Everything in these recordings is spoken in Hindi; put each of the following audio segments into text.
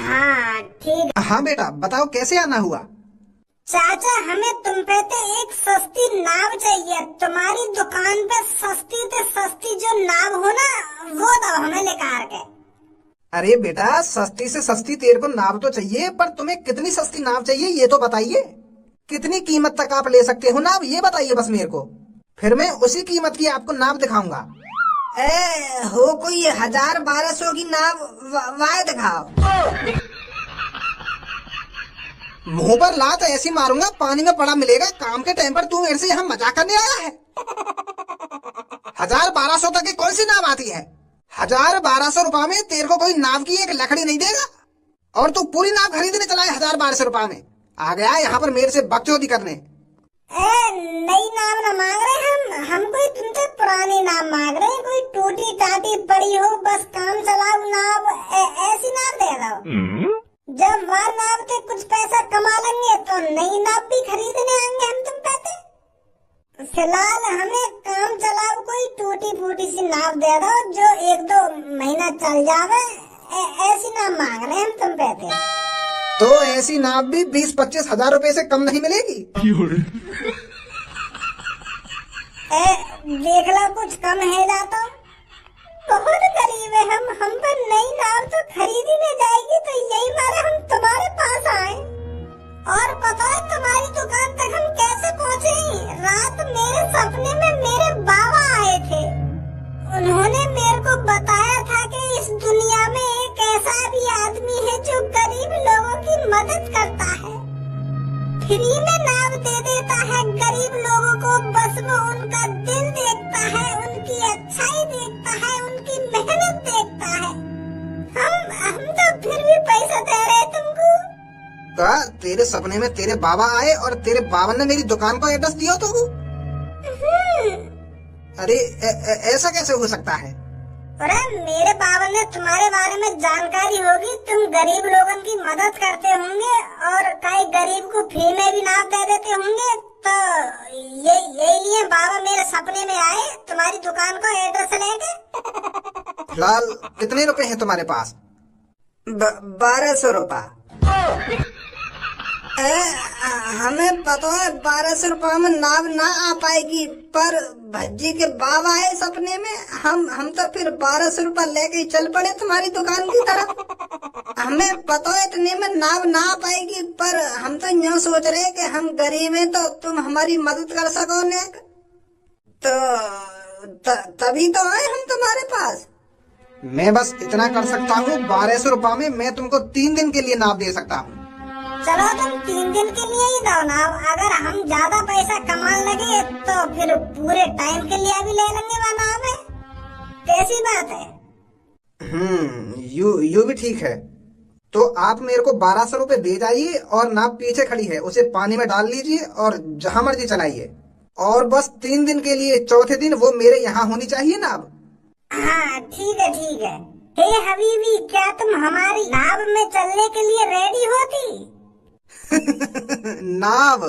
हाँ ठीक। हाँ बेटा बताओ कैसे आना हुआ। चाचा हमें तुम पे तो एक सस्ती नाव चाहिए। तुम्हारी दुकान पे सस्ती से सस्ती जो नाव हो ना वो दो हमें लेकर के। अरे बेटा सस्ती से सस्ती तेरे को नाव तो चाहिए, पर तुम्हें कितनी सस्ती नाव चाहिए ये तो बताइए। कितनी कीमत तक आप ले सकते हो नाव ये बताइए बस मेरे को, फिर मैं उसी कीमत की आपको नाव दिखाऊंगा। हो कोई 1000-1200 की नाव वाह दिखाओ। मुंह पर लात ऐसी मारूंगा पानी में पड़ा मिलेगा। काम के टाइम पर तू मेरे से यहाँ मजाक करने आया है। 1000-1200 तक की कौन सी नाव आती है? 1000-1200 रुपए में तेरे को कोई नाव की एक लकड़ी नहीं देगा, और तू पूरी नाव खरीदने चला है 1000-1200 रुपए में। आ गया यहाँ पर मेरे से बकचोदी करने। नई नाव ना मांग रहे हम कोई तुमसे पुरानी नाव मांग रहे हैं। कोई टूटी टाटी पड़ी हो बस काम चलाओ नाव, ऐसी नाव दे दो। जब वह नाव से कुछ पैसा कमा लेंगे तो नई नाव भी खरीदने आएंगे हम तुम पे। फिलहाल हमें काम चलाओ कोई टूटी फूटी सी नाव दे दो जो 1-2 महीना चल जावे। ऐसी नाव मांग रहे हैं हम तुम पे। तो ऐसी नाव भी 20-25 हजार रुपए से कम नहीं मिलेगी। देख लो कुछ कम है जाता। बहुत गरीब है हम पर नई नाव तो खरीदी नहीं जाएगी, तो यही मारे हम तुम्हारे पास आए। और पता है तुम्हारी दुकान तक हम कैसे पहुँचे? रात मेरे सपने में मेरे बाबा आए थे। उन्होंने मेरे को बताया था कि इस दुनिया में एक ऐसा भी आदमी है जो गरीब लोगों की मदद करता है, फ्री में नाव दे देता है गरीब लोगों को। बस वो उनका दिल देखता है, उनकी अच्छाई देखता है, उनकी मेहनत देखता है। हम तो फिर भी पैसा दे रहे तुमको। तो तेरे सपने में तेरे बाबा आए और तेरे बाबा ने मेरी दुकान का एड्रेस दिया तुमको? अरे ऐसा कैसे हो सकता है? अरे मेरे बाबा ने तुम्हारे बारे में जानकारी होगी, तुम गरीब लोगों की मदद करते होंगे और कई गरीब को फ्री में भी नाव दे देते होंगे। तो यही लिए बाबा मेरे सपने में आए तुम्हारी दुकान को एड्रेस लेके। फिलहाल कितने रुपए हैं तुम्हारे पास? 1200 रुपया। हमें पता है 1200 रुपए में नाव ना आ पाएगी, पर भज्जी के बाबा आए सपने में, हम तो फिर 1200 रुपए लेके चल पड़े तुम्हारी दुकान की तरफ। हमें पता है इतने में नाव ना आ पाएगी, पर हम तो यूँ सोच रहे कि हम गरीब हैं तो तुम हमारी मदद कर सको ने, तो तभी तो आए हम तुम्हारे पास। मैं बस इतना कर सकता हूँ, 1200 रुपए में मैं तुमको 3 दिन के लिए नाव दे सकता हूँ। चलो तुम 3 दिन के लिए ही दो नाव। अगर हम ज्यादा पैसा कमा लगे तो फिर पूरे टाइम के लिए भी ले लेंगे वो नाव है। कैसी बात है? यू भी ठीक है। तो आप मेरे को 1200 रुपए दे जाइए और नाव पीछे खड़ी है उसे पानी में डाल लीजिए और जहां मर्जी चलाइए, और बस 3 दिन के लिए चौथे दिन वो मेरे यहाँ होनी चाहिए नाव। हाँ ठीक है ठीक है। हे हबीबी, क्या तुम हमारी नाव में चलने के लिए रेडी होती? नाव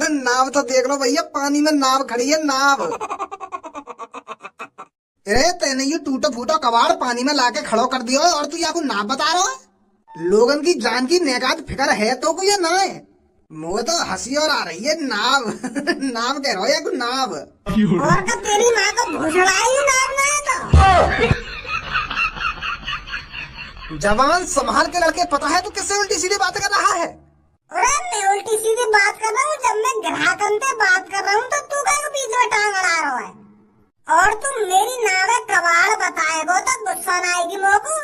नाव तो देख लो भैया, पानी में नाव खड़ी है नाव। अरे तेने ये टूटा फूटा कबाड़ पानी में लाके खड़ो कर दिया और तू यहाँ को नाव बता रहा है। लोगन की जान की नेकात फिक्र है तो कोई ना है। मुझे तो हंसी और आ रही है। नाव नाव कह रहा हो या को नाव? और तो तेरी माँ को भूसड़ाई नाव ना है तो। जवान संभाल के लड़के, पता है तू किससे उल्टी सीधी बात कर रहा है? अरे मैं उल्टी सीधी बात कर रहा हूँ? जब मैं ग्राहकन से बात कर रहा हूँ तो तू क्या बीच में टांग अड़ा रहा है? और तुम मेरी नावे कबाड़ बताएगो तो गुस्सा ना आएगी मोको?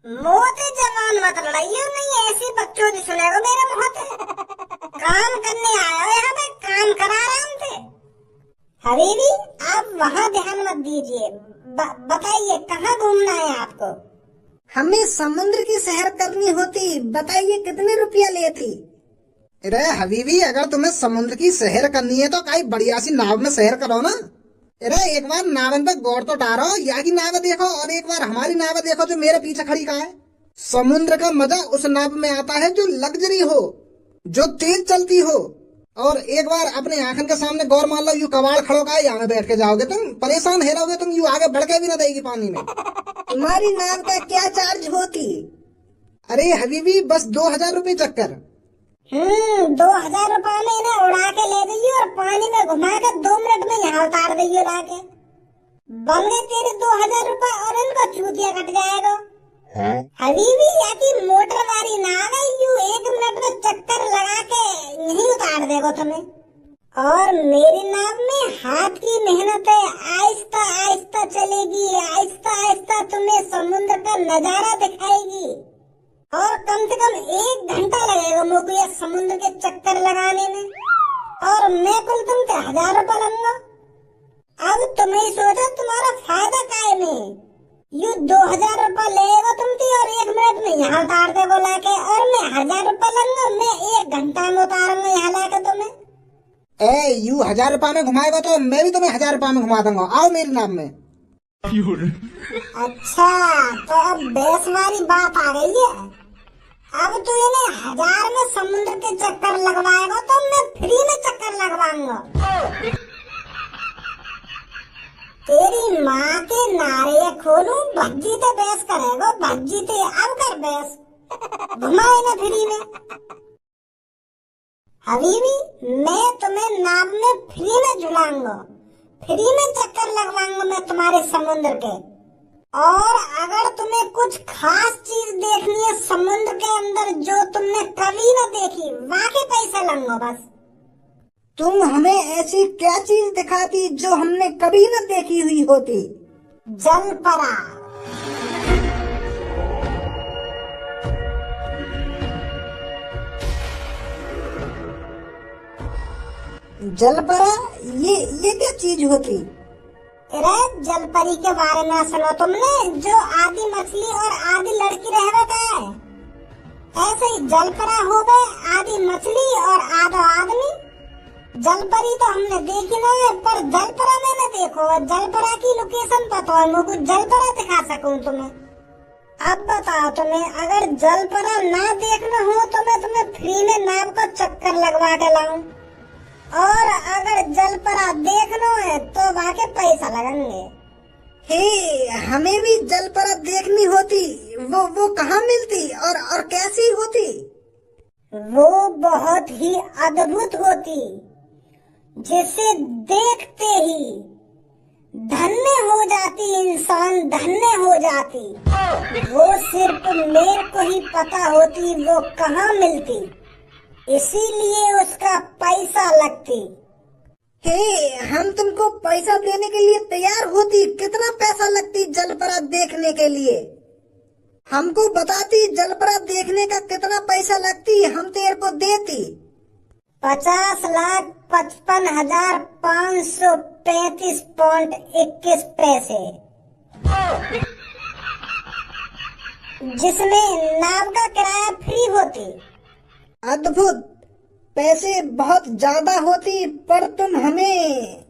मोते जवान मत लड़ाइयो, नहीं ऐसी बकचोदी सुनेगो मेरे मुँह से। काम करने आया हो यहाँ पे, काम करा रहे थे। हबीबी आप वहाँ ध्यान मत दीजिए। बताइए कहाँ घूमना है आपको? हमें समुद्र की सैर करनी होती, बताइए कितने रुपया लेती? अरे हबीबी, अगर तुम्हें समुद्र की सैर करनी है तो कई बढ़िया सी नाव में सैर करो ना। अरे एक बार नावन पे गौर तो डालो, यहाँ की नाव देखो और एक बार हमारी नाव देखो जो मेरे पीछे खड़ी का है। समुद्र का मजा उस नाव में आता है जो लग्जरी हो, जो तेज चलती हो। और एक बार अपने आंखन के सामने गौर मान लो, यू कबाड़ खड़ो का यहाँ बैठ के जाओगे तुम, परेशान है रहोगे तुम, यू आगे बढ़ के भी ना देगी पानी में। तुम्हारी नाव का क्या चार्ज होती? अरे हबीबी बस 2000 रुपए चक्कर। 2000 रुपए में इन्हें उड़ा के ले गई और पानी में घुमा के 2 मिनट में यहाँ उतार दी ला के। बन गए तेरे 2000 रुपए और इनका चूतिया कट जाएगा। हबीबी या की मोटर वाली ना आ गई, यू 1 मिनट में चक्कर लगा के यहीं उतार देगा तुम्हें। और मेरी नाव में हाथ की मेहनत है, आहिस्ता आहिस्ता चलेगी, आहिस्ता आहिस्ता तुम्हें समुद्र का नजारा दिखाएगी। और कम से कम 1 घंटा लगेगा मुझको ये समुद्र के चक्कर लगाने में, और मैं कुल तुमसे 1000 रुपए लूंगा। अब तुम्हें सोचो तुम्हारा फायदा काय में। यू 2000 रुपए लेगा तुमसे और 1 मिनट में यहाँ उतार देगा लाके, और मैं 1000 रुपए लूंगा, मैं 1 घंटा में उतारूंगा यहाँ लाके तुम्हें। ए यू 1000 रुपए में घुमाएगा तो मैं भी तुम्हें 1000 रुपए में घुमा दूंगा, आओ मेरी नाव में। अच्छा तो अब बेस वाली बात आ गई है। अब तू इन्हें 1000 में समुद्र के चक्कर लगवाएगा तो मैं फ्री में चक्कर लगवाऊंगा। तेरी माँ के नारे खोलूं, भज्जी ते बेस करेगा, भज्जी ते अब कर बेस, घुमाए ना फ्री में। हबीबी मैं तुम्हें नाव में फ्री में झुलाऊंगा, फ्री में चक्कर लगवाऊंगा मैं तुम्हारे समुद्र के। और अगर तुम्हें कुछ खास चीज देखनी है समुद्र के अंदर जो तुमने कभी न देखी, वहाँ के पैसे लूंगा बस। तुम हमें ऐसी क्या चीज दिखाती जो हमने कभी न देखी हुई होती? जलपरा। जलपरा ये क्या चीज होती? अरे जलपरी के बारे में सुनो तुमने, जो आधी मछली और आधी लड़की रहवे का है, ऐसे ही जलपरा हो गए, आधी मछली और आधा आदमी। जलपरी तो हमने देखी ना है, पर जलपरा मैंने देखो है। जलपरा की लोकेशन पता है मुझको, जलपरा दिखा सकूं तुम्हें। अब बताओ तुम्हें अगर जलपरा ना देखना हो तो मैं तुम्हें फ्री में नाव का चक्कर लगवा के लाऊं, और अगर जलपरा देखना है तो वहाँ के पैसा लगेंगे। हे हमें भी जलपरा देखनी होती, वो कहाँ मिलती और कैसी होती? वो बहुत ही अद्भुत होती, जिसे देखते ही धन्य हो जाती, इंसान धन्य हो जाती। वो सिर्फ मेरे को ही पता होती वो कहाँ मिलती, इसीलिए उसका पैसा लगती। हे हम तुमको पैसा देने के लिए तैयार होती। कितना पैसा लगती जलपरा देखने के लिए? हमको बताती जलपरा देखने का कितना पैसा लगती, हम तेरे को देती। 50,55,535.21 जिसमें नाव का किराया फ्री होती। अद्भुत, पैसे बहुत ज्यादा होती पर तुम हमें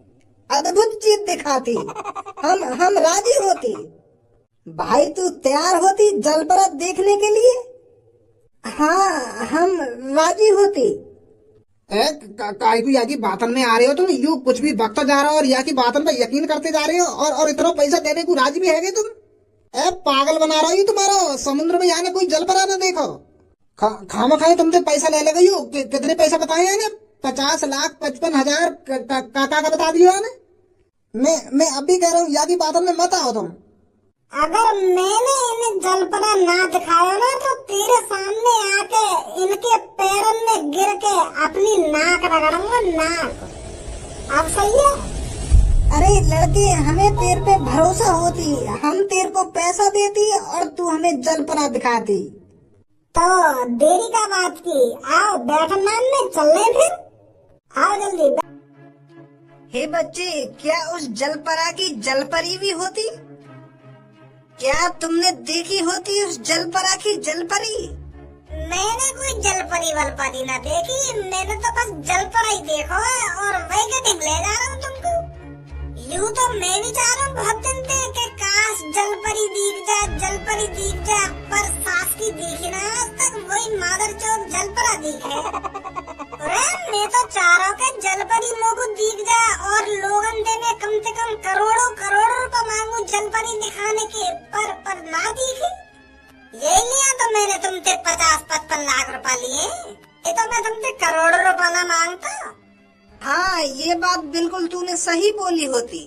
अद्भुत चीज दिखाती, हम राजी होती। भाई तू तैयार होती जलपरा देखने के लिए? हाँ हम राजी होती। काय को या की बातन में आ रहे हो तुम, यू कुछ भी बकता जा रहे हो और या की बातन पे यकीन करते जा रहे हो, और इतना पैसा देने को राजी भी है तुम। पागल बना रहा हो तुम्हारा, समुद्र में यहाँ कोई जलपरा ना देखो। खामा खाए तुमसे पैसा ले लेगा यू। कितने पैसा बताए यानी? 50,55,000 का बता दिया यानी। मैं अभी कह रहा हूँ या की बातन में मत आओ तुम। अगर मैंने इन्हें जलपरा ना दिखाया ना तो तेरे सामने आके इनके पैरों में गिर के अपनी नाक रगड़ूंगा, नाक। अब सही है? अरे लड़के हमें तेरे पे भरोसा होती, हम तेरे को पैसा देती और तू हमें जलपरा दिखाती। तो देरी का बात की, आओ बैठना में चल रहे फिर, आओ जल्दी। हे बच्चे, क्या उस जलपरा की जलपरी भी होती? क्या तुमने देखी होती उस जलपरा की जलपरी? मैंने कोई जलपरी वलपरी ना देखी, मैंने तो बस जलपरा ही देखा है और वही के ले जा रहा हूँ तुमको। यूँ तो मैं भी चाह रहा हूँ बहुत दिन से कि काश जलपरी दिख जा, जलपरी दिख जा, पर सास की देखी ना आज तक, वही मादर चौक जलपरा दिखे। मैं तो चाह रहा हूँ कि जलपरी मोको दिख जा और लोगन दे में कम से कम करोड़ों करोड़ों रुपए मांगू जलपरी दिखाने के, पर ना दिखी। यही लिया तो मैंने तुमसे तुमसे 50-55 लाख रुपए लिए, ये तो मैं तुमसे करोड़ों रुपए ना मांगता। हाँ, ये बात बिल्कुल तूने सही बोली होती।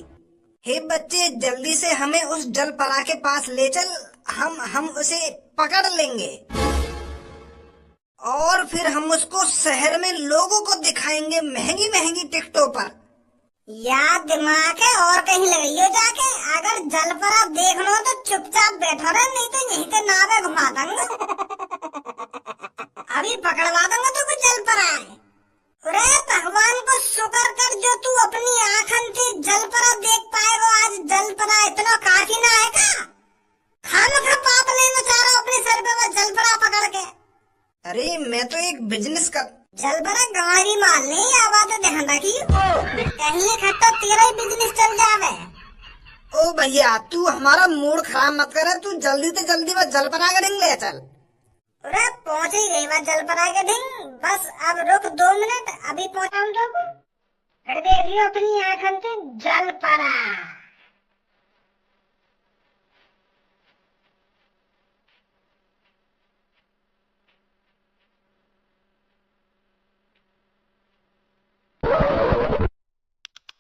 हे बच्चे, जल्दी से हमें उस जलपरा के पास ले चल, हम उसे पकड़ लेंगे और फिर हम उसको शहर में लोगों को दिखाएंगे महंगी महंगी टिकटों पर। या दिमाग है और कहीं लगाइयो जाके, अगर जलपरा देख लो तो चुपचाप बैठो रहे, नहीं तो यहीं से नावे घुमा दूंगा। अभी पकड़वा दूंगा तो कुछ जलपरा है। अरे भगवान को शुक्र कर जो तू अपनी आंखन से जलपरा देख पाएगा। आज जलपरा इतना काफी ना है का? खामखा पाप लेना चाह रहा अपने सर पे वो जलपरा पकड़ के। अरे मैं तो एक बिजनेस कर जलपरा गाड़ी माल नहीं, आवाज ध्यान रखी, कहीं खट्टा तेरा ही बिजनेस चल जावे। ओ भैया, तू हमारा मूड खराब मत कर, तू जल्दी से जल्दी वो जलपरा का ढिंग ले चल। अरे पहुंच ही गई मैं जलपरा के ढिंग, बस अब रुक 2 मिनट, अभी पहुंचाऊं तो। फिर देख लियो अपनी आंखन से जलपरा।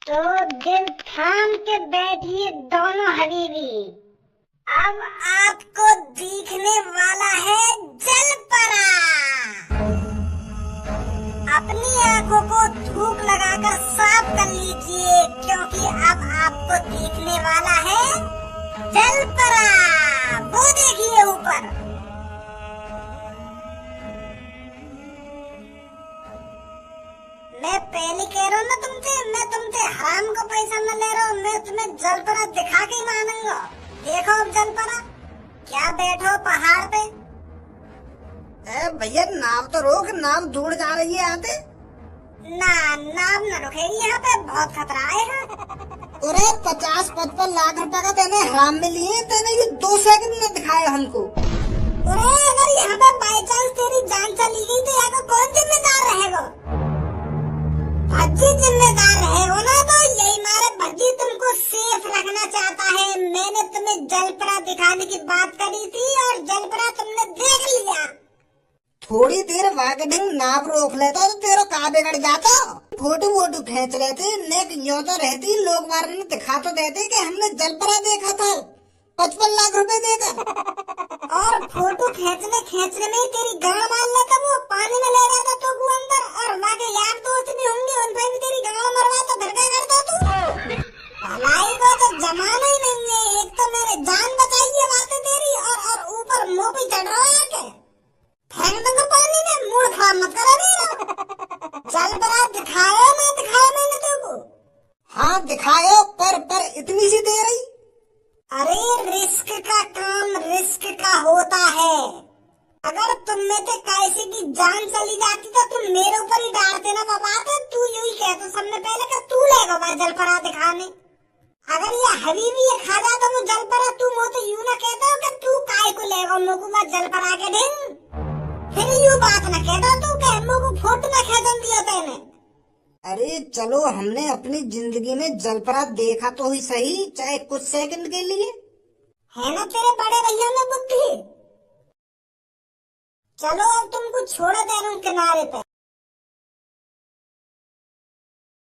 तो दिल थाम के बैठिए दोनों हबीबी, अब आपको दिखने वाला है जलपरा। अपनी आंखों को धूप लगाकर साफ कर लीजिए, क्योंकि अब आपको दिखने वाला है जलपरा। वो देखिए ऊपर। मैं पहले कह रहा हूँ ना तुमसे, मैं तुमसे हराम को पैसा न ले रहा हूँ, मैं तुम्हें जलपरा दिखा के ही मानूंगा। देखो अब जलपरा, क्या बैठो पहाड़ पे। भैया नाव तो रोक, नाव दूर जा रही है आते। ना नाव न रुकेगी, यहाँ पे बहुत खतरा है। अरे 50-55 लाख रुपए का तेने हराम में लिए, तेने ये 2 सेकंड में दिखाया हमको। अरे अगर यहाँ पे बाई चांस तेरी जान चली गई तो यहाँ का कौन जिम्मेदार रहेगा? भज्जी जिम्मेदार रहेगा ना। तो यही मारे भज्जी तुमको सेफ रखना चाहता है। मैंने तुम्हें जलपरा दिखाने की बात करी थी और जलपरा तुमने देख लिया। थोड़ी देर वागडिंग नाव रोक लेता तो तेरा का बिगड़ जाता। फोटो वोटो खींच लेते, नेक यूं तो रहती, लोग मारे ने दिखा तो देते कि हमने जलपरा देखा था 55 लाख रुपए देकर। और फोटो खींचने में ही तेरी गाड़ मार लेता, वो पानी में ले रहा था तो वो अंदर, और वहाँ के यार दोस्त भी होंगे, उन पर भी तेरी गाड़ मरवा तो फिर क्या करता तू? भलाई को तो जमाना ही नहीं है। एक तो मेरे जान बचाई है बातें तेरी, और ऊपर मुंह पे चढ़ रहा है के फेंक दूंगा पानी में। मूड खराब मत करा मेरा। जलपरा दिखाया ना दिखाया मैंने तुमको? हाँ दिखायो, पर इतनी सी देर ही। अरे रिस्क का काम रिस्क का होता है। अगर तुम में से किसी की जान चली जाती तो तुम मेरे ऊपर ही डालते ना बाबा। तो तू यूं ही कहता सबने पहले कि तू लेगा मैं जलपरा दिखाने। अगर ये हबीबी ये खा जाता वो जलपरा, तू मुझे तो यूं ना कहता हो कि तू काय को लेगा मुझको मैं जलपरा के ढिंग। फिर यूं बात न कहता तू कि मुझको फोटो न खेदन दिया तेने। अरे चलो, हमने अपनी जिंदगी में जलपरा देखा तो ही सही, चाहे कुछ सेकंड के लिए। है ना तेरे बड़े भैया में बुद्धि। चलो अब तुमको छोड़ दे रहा हूँ किनारे पे।